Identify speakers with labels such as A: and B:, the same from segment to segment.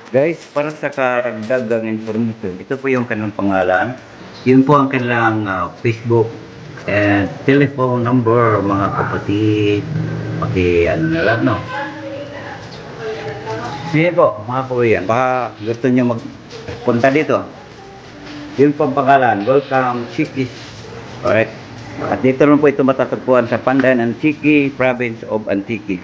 A: Guys, para sa karagdagang information, ito po yung kanilang pangalan. Yun po ang kanilang Facebook and telephone number, mga kapatid. Paki ano na lang, no? Sige po, mga kuya. Baka gusto nyo magpunta dito. Yun po ang pangalan. Welcome, Chiki. Alright. At dito rin po ito matatagpuan sa Pandan, Antique, Province of Antique.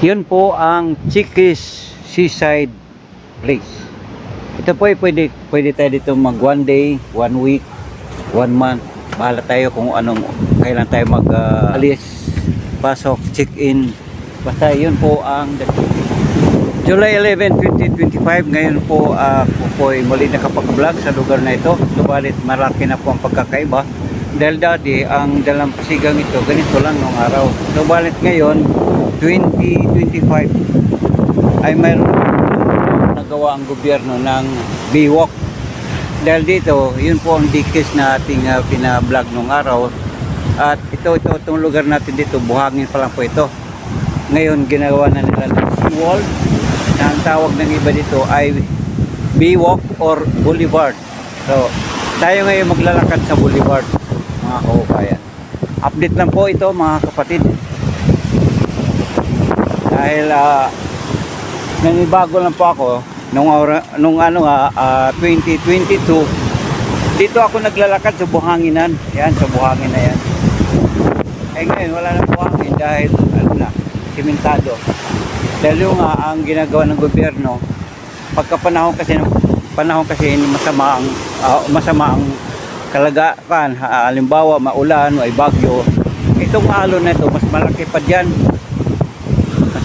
A: Yun po ang Chiki's Seaside Place. Ito po ay pwede tayo dito mag 1 day, 1 week, 1 month. Bahala tayo kung anong kailan tayo mag alis, pasok, check-in. Basta yun po ang July 11, 2025. Ngayon po ako po ay muli nakapag-vlog sa lugar na ito. Subalit malaki na po ang pagkakaiba. Dahil dati ang dalampasigang ito ganito lang nung araw. Subalit ngayon 2025 ay mayroon nagawa ang gobyerno ng Biwok. Dahil dito, yun po ang dikis na ating pina-vlog nung araw. At itong lugar natin dito, buhangin pa lang po ito. Ngayon, ginawa na nila ng seawall. Ang tawag ng iba dito ay Biwok or Boulevard. So, tayo ngayon maglalakad sa Boulevard, mga kaubayan. Update lang po ito, mga kapatid. Dahil nanibago lang po ako nung 2022 dito ako naglalakad sa buhanginan. Yan, sa buhangin na yan. Eh ngayon wala nang buhangin dahil simentado. Dahil yung ang ginagawa ng gobyerno pagka panahon kasi masama ang kalagayan, halimbawa maulan o ay bagyo, itong alon na ito mas malaki pa diyan.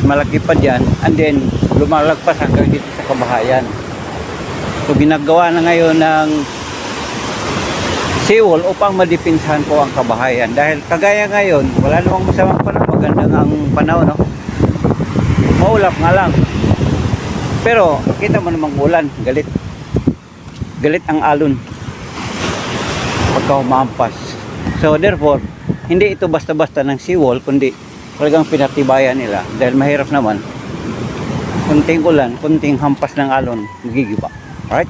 A: Malaki pa dyan, and then lumalagpas hanggang dito sa kabahayan. So ginagawa na ngayon ng seawall upang madipinsahan po ang kabahayan. Dahil kagaya ngayon, wala namang masamang panahon, magandang ang panahon, no? Maulap nga lang. Pero kita mo namang ulan, galit ang alon pagka humampas. So therefore, hindi ito basta-basta ng seawall, kundi talagang pinatibayan nila dahil mahirap naman kunting ulan, kunting hampas ng alon magigiba. Alright?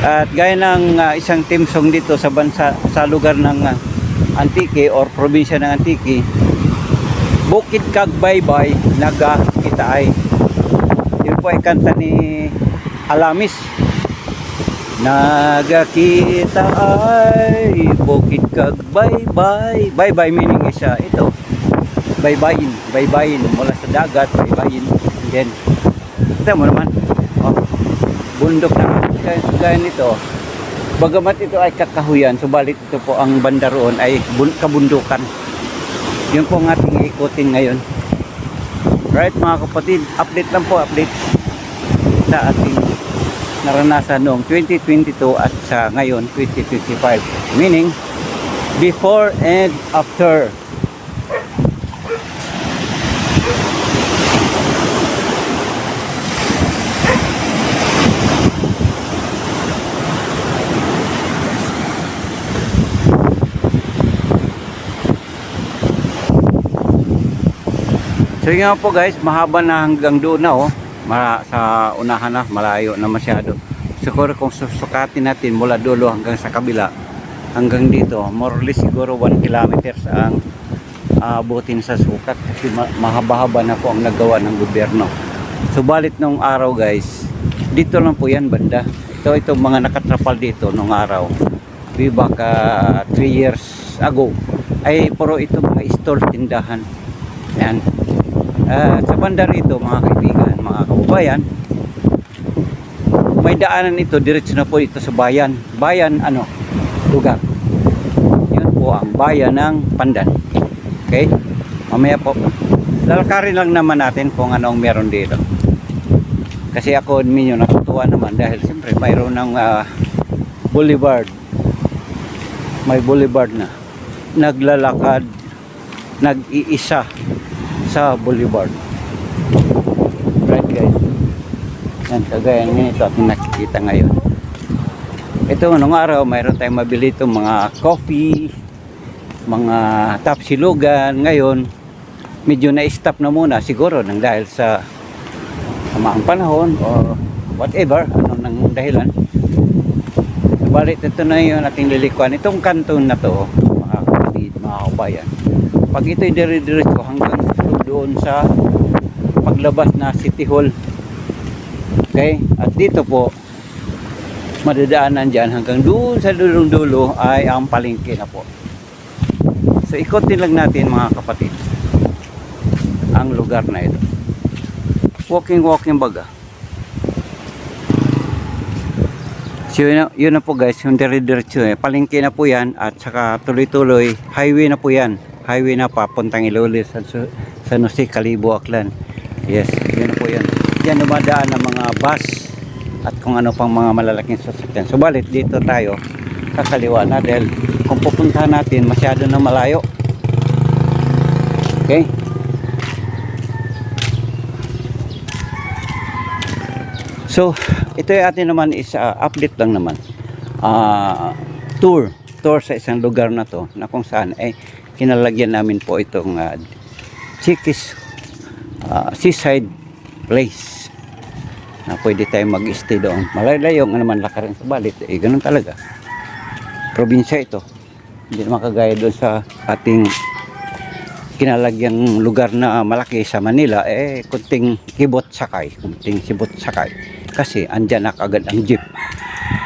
A: At gaya ng isang team song dito sa bansa, sa lugar ng Antique or probinsya ng Antique, bukid kag baybay naga kitaay. Yun po ay kanta ni Alamis. Nagakitaay bukid kag baybay. Baybay meaning isa ito, baybayin mula sa dagat, baybayin. And then kita mo naman, bundok na kaya nito. Bagamat ito ay kakahuyan, subalit ito po ang banda roon ay kabundukan. Yun po ang ating ikutin ngayon. Right, mga kapatid, update lang po, update sa ating naranasan noong 2022 at sa ngayon 2025, meaning before and after. So yun nga po guys, mahaba na hanggang doon na sa unahan na, malayo na masyado. Siguro kung susukatin natin mula dulo hanggang sa kabila, hanggang dito, more or less siguro 1 kilometers ang abutin sa sukat kasi mahaba-haba na po ang nagawa ng gobyerno. Subalit nung araw guys, dito lang po yan banda. Itong mga nakatrapal dito nung araw, way back 3 years ago, ay puro ito mga store, tindahan. Yan. Sa banda rito mga kaibigan, mga kababayan, may daanan ito, diretso na po ito sa bayan. Bayan lugar. Yun po ang bayan ng Pandan. Okay? Mamaya po, lalakarin lang naman natin kung anong meron dito. Kasi ako minyo natutuwa naman dahil siyempre mayroon ng boulevard. May boulevard na. Naglalakad, nag-iisa sa boulevard. Right guys. Yan, kagaya nito ating nakikita ngayon. Ito, nung araw, mayroon tayong mabili itong mga coffee, mga tapsilugan. Ngayon, medyo na-stop na muna siguro nang dahil sa maang panahon or whatever, ano nang dahilan. Subalit ito na yung ating lilikuan. Itong kanton na to, mga kapatid, mga kabayan, pag ito'y dire-diretso hanggang doon sa paglabas na City Hall. Okay? At dito po, madadaanan dyan hanggang doon sa dulong-dulo ay ang palengke na po. So ikotin lang natin mga kapatid ang lugar na ito. Walking baga. So yun na po guys, yung dire-diretso palengke na po yan at saka tuloy-tuloy highway na po yan. Highway na papuntang Iloilo, San Jose, Calibo, Aklan. Yes, yun na po yan. Yan dumadaan ng mga bus at kung ano pang mga malalaking sasakyan. Subalit dito tayo sa kaliwa na dahil kung pupuntahan natin masyado na malayo. Okay? So, ito yung atin naman is update lang naman. Tour sa isang lugar na to na kung saan ay kinalagyan namin po itong Chickies Seaside Place na pwede tayong mag-stay doon. Malayo naman lakarin sa balit. Ganun talaga. Probinsya ito. Hindi naman kagaya doon sa ating kinalagyang lugar na malaki sa Manila. Kunting sibot sakay. Kasi andyan na kagad ang jeep.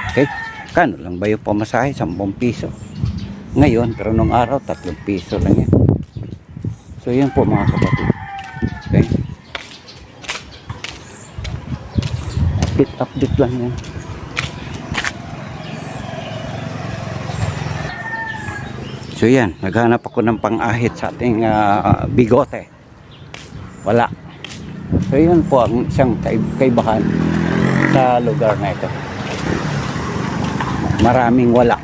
A: Okay? Kano lang ba yung pamasahe? 10 piso. Ngayon, pero nung araw 3 piso lang yan. So yan po mga kapatid. Okay? Update lang yan. So yan, naghanap ako ng pang-ahit sa ating bigote. Wala. So yan po ang isang kaibahan sa lugar na ito. Maraming wala.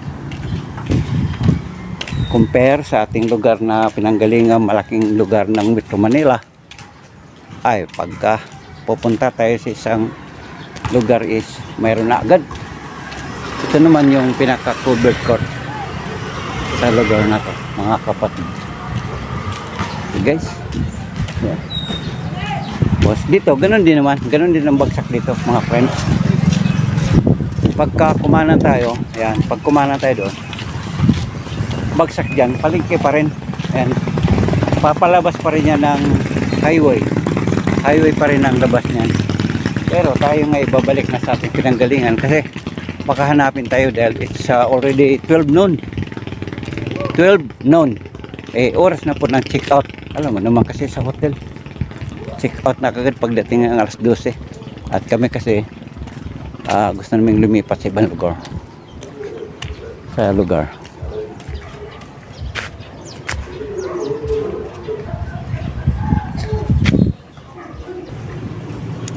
A: Compare sa ating lugar na pinanggalingan, malaking lugar ng Metro Manila, ay pagka pupunta tayo sa isang lugar is mayroon na agad. Ito naman yung pinaka-covered court sa lugar na to, mga kapatid. Okay guys, yeah. Boss, dito, ganun din naman. Ganun din ang bagsak dito, mga friends. Pagka kumanan tayo, ayan, pag kumanan tayo doon, bagsak dyan, palengke pa rin. Ayan, papalabas pa rin yan ng highway. Highway pa rin ang labas niyan. Pero tayo nga ibabalik na sa ating pinanggalingan kasi baka hanapin tayo dahil it's already 12 noon. 12 noon. Oras na po ng check out. Alam mo naman kasi sa hotel, check out na kagad pagdating ng alas 12. At kami kasi gusto naming lumipat sa ibang lugar.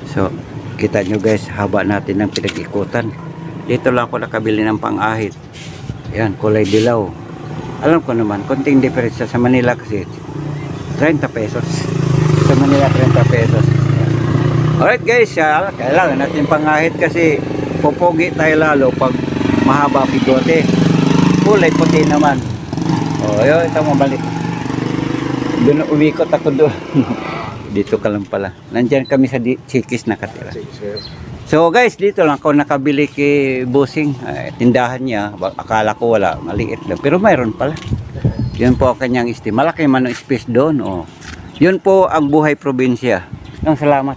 A: So, kita nyo guys, haba natin ng pinag-ikutan. Dito lang ako nakabili ng pang-ahit. Yan, kulay dilaw. Alam ko naman, konting diferensya sa Manila kasi 30 pesos. Sa Manila, 30 pesos. Alright guys, kailangan natin pang-ahit kasi pupugi tayo lalo pag mahaba bigote. Kulay puti naman. Yun, ito mabalik. Doon umikot ako doon. Dito ka lang pala. Nandyan kami sa Chickies nakatira. So guys, dito lang ako nakabili kay Bossing. Tindahan niya. Akala ko wala. Maliit lang. Pero mayroon pala. Yun po ang kanyang malaki man ang space doon. Yun po ang buhay probinsya. Salamat.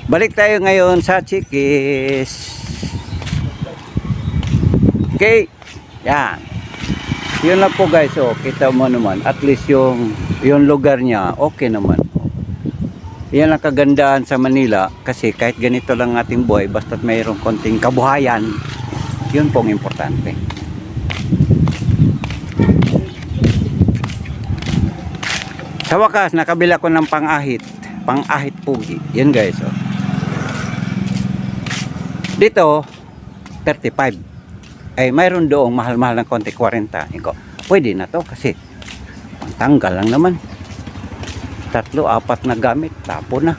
A: Balik tayo ngayon sa Chickies. Okay. Yan. Yun lang po guys. Kita mo naman. At least yung lugar niya okay naman. Yan ang kagandahan sa Manila kasi kahit ganito lang ating buhay basta't mayroong konting kabuhayan, yun pong importante. Sa wakas, nakabila ko ng pang-ahit pugi. Yan guys, oh. Dito, 35. Ay, mayroon doong mahal-mahal ng konti, 40. Iko, pwede na to kasi pangtanggal lang naman. 3, 4 na gamit, tapon na.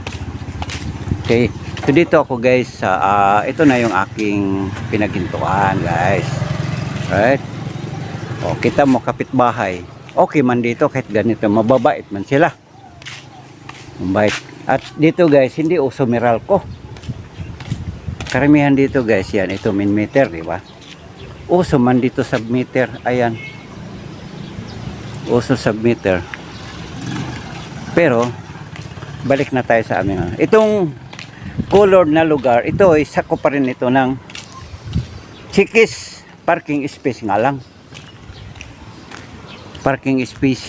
A: Okay, so dito ako guys, ito na yung aking pinagintuan guys. Right? O, kita mo kapitbahay. Okay man dito kahit ganito, mababait man sila. Mabait. At dito guys, hindi uso Meralco. Karamihan dito guys, yan, ito min meter, di ba? Uso man dito submeter, ayan. Uso submeter. Pero, balik na tayo sa amin. Itong colored na lugar, ito ay sakop pa rin ito ng Chikis parking space nga lang. Parking space.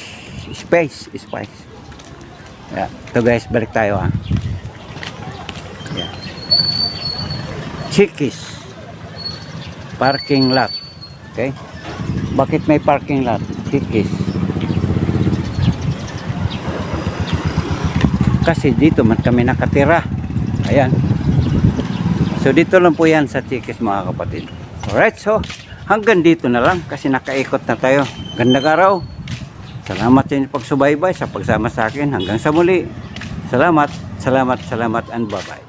A: Yeah. Ito guys, balik tayo ha. Yeah. Chikis parking lot. Okay? Bakit may parking lot? Chikis. Kasi dito man kami nakatira. Ayan. So dito lang po yan sa Chikis mga kapatid. Alright, so hanggang dito na lang kasi nakaikot na tayo. Gandang araw. Salamat sa inyong pagsubaybay, sa pagsama sa akin. Hanggang sa muli. Salamat and bye-bye.